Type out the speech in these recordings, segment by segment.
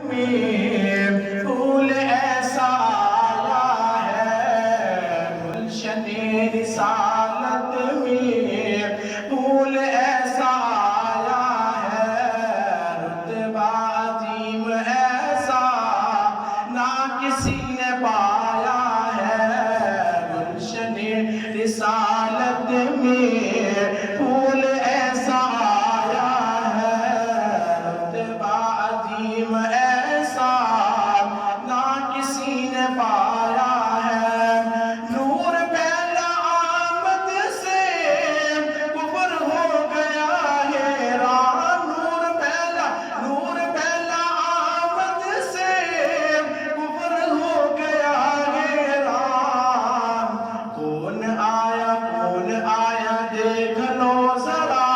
میں پھول ایسا آیا ہے گلشن رسالت میں پھول ایسا آیا ہے رتبہ عظیم ایسا نہ کسی نے پایا ہے گلشن رسالت میں پھول ایسا آیا ہے رتبہ عظیم ایسا نہ کسی نے پایا ہے نور پہلا آمد سے کفر ہو گیا حیران نور پہلا آمد سے کفر ہو گیا حیران کون آیا دیکھ لو ذرا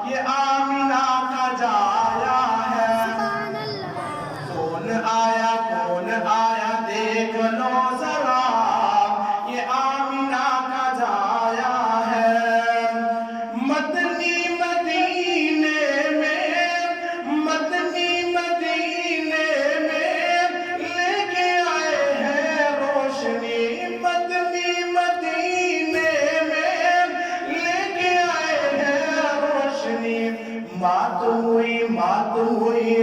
یہ آمینہ کا جایا ہے کون آیا دیکھ لو ذرا یہ آمینہ کا جایا ہے مدنی مدینے میں لے کے آئے ہیں روشنی مدنی مدینے میں لے کے آئے ہیں روشنی مات ہوئی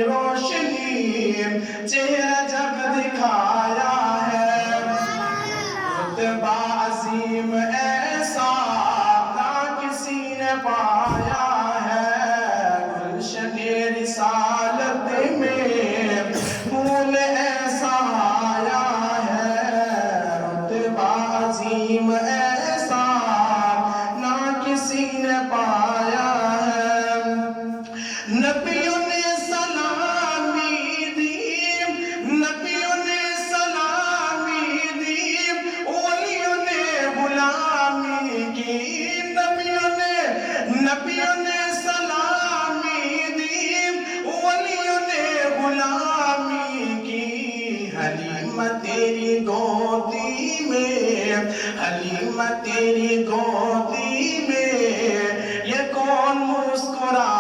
روشنی چہرہ جب دکھایا ہے رتبہ عظیم ایسا نہ کسی نے پایا ہے گلشن رسالت میں پھول ایسا آیا ہے رتبہ عظیم ایسا نہ کسی نے پایا ہے نبیوں نے سلامی دی ولیوں نے غلامی کی نبیوں نے سلامی دی ولیوں نے غلامی کی حلیمہ تیری گودی میں یہ کون مسکرا